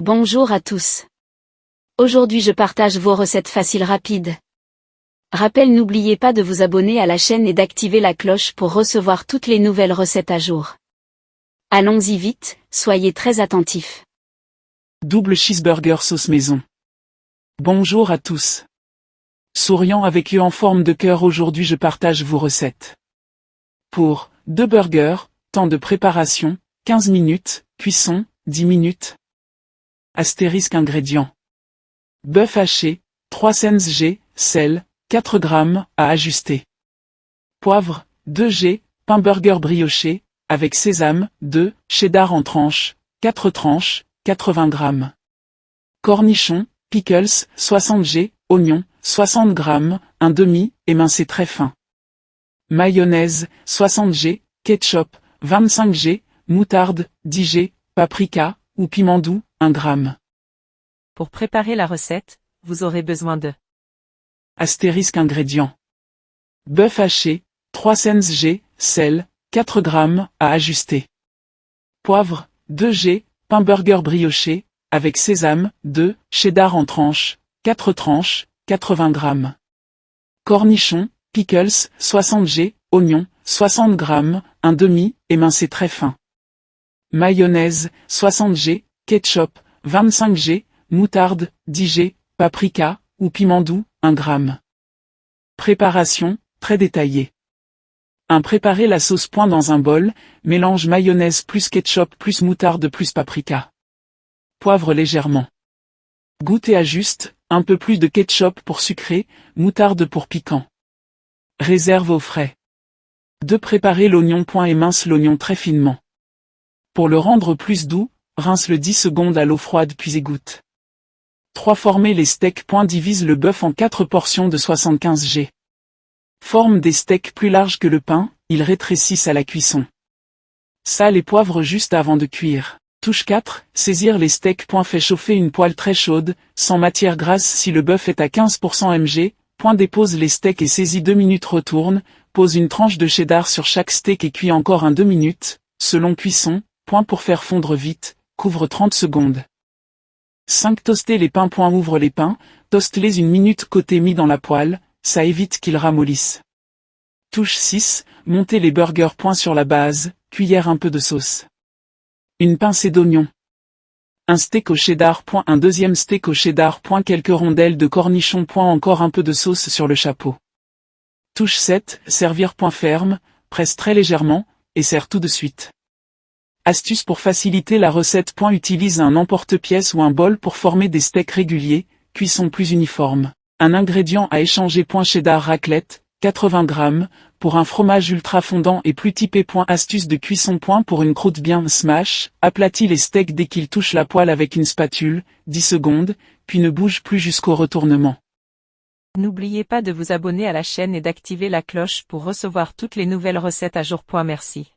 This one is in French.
Bonjour à tous. Aujourd'hui je partage vos recettes faciles rapides. Rappel, n'oubliez pas de vous abonner à la chaîne et d'activer la cloche pour recevoir toutes les nouvelles recettes à jour. Allons-y vite, soyez très attentifs. Double cheeseburger sauce maison. Bonjour à tous. Souriant avec eux en forme de cœur, aujourd'hui je partage vos recettes. Pour 2 burgers, temps de préparation, 15 minutes, cuisson, 10 minutes. Astérisque ingrédients. Bœuf haché, 3 cng, sel, 4 g, à ajuster. Poivre, 2 g, pain burger brioché, avec sésame, 2, cheddar en tranches, 4 tranches, 80 g. Cornichons, pickles, 60 g, oignons, 60 g, un demi, émincé très fin. Mayonnaise, 60 g, ketchup, 25 g, moutarde, 10 g, paprika, ou piment doux, 1 g. Pour préparer la recette, vous aurez besoin de Astérisque ingrédients. Bœuf haché, 3 cng, sel, 4 g, à ajuster. Poivre, 2 g, pain burger brioché, avec sésame, 2, cheddar en tranches, 4 tranches, 80 g. Cornichons, pickles, 60 g, oignons, 60 g, un demi, émincé très fin. Mayonnaise, 60 g, ketchup, 25 g, moutarde, 10 g, paprika, ou piment doux, 1 g. Préparation, très détaillée. 1. Préparer la sauce. Dans un bol, mélange mayonnaise plus ketchup plus moutarde plus paprika. Poivre légèrement. Goûte et ajuste, un peu plus de ketchup pour sucré, moutarde pour piquant. Réserve au frais. 2. Préparer l'oignon. Émince l'oignon très finement. Pour le rendre plus doux, rince-le 10 secondes à l'eau froide puis égoutte. 3. Former les steaks. Divise le bœuf en 4 portions de 75 g. Forme des steaks plus larges que le pain, ils rétrécissent à la cuisson. Sel et poivre juste avant de cuire. Touche 4. Saisir les steaks. Fait chauffer une poêle très chaude, sans matière grasse si le bœuf est à 15% mg. Dépose les steaks et saisis 2 minutes. Retourne, pose une tranche de cheddar sur chaque steak et cuis encore 2 minutes, selon cuisson. Pour faire fondre vite, couvre 30 secondes. 5. Toaster les pains. Ouvre les pains, toste-les 1 minute côté mis dans la poêle, ça évite qu'ils ramollissent. Touche 6. Monter les burgers. Sur la base, cuillère un peu de sauce. Une pincée d'oignon. Un steak au cheddar. Un deuxième steak au cheddar. Quelques rondelles de cornichons. Encore un peu de sauce sur le chapeau. Touche 7. Servir. Ferme, presse très légèrement, et sers tout de suite. Astuce pour faciliter la recette. Utilise un emporte-pièce ou un bol pour former des steaks réguliers, cuisson plus uniforme. Un ingrédient à échanger. Cheddar raclette, 80 g, pour un fromage ultra fondant et plus typé. Astuce de cuisson. Pour une croûte bien smash, aplatis les steaks dès qu'ils touchent la poêle avec une spatule, 10 secondes, puis ne bouge plus jusqu'au retournement. N'oubliez pas de vous abonner à la chaîne et d'activer la cloche pour recevoir toutes les nouvelles recettes à jour. Merci.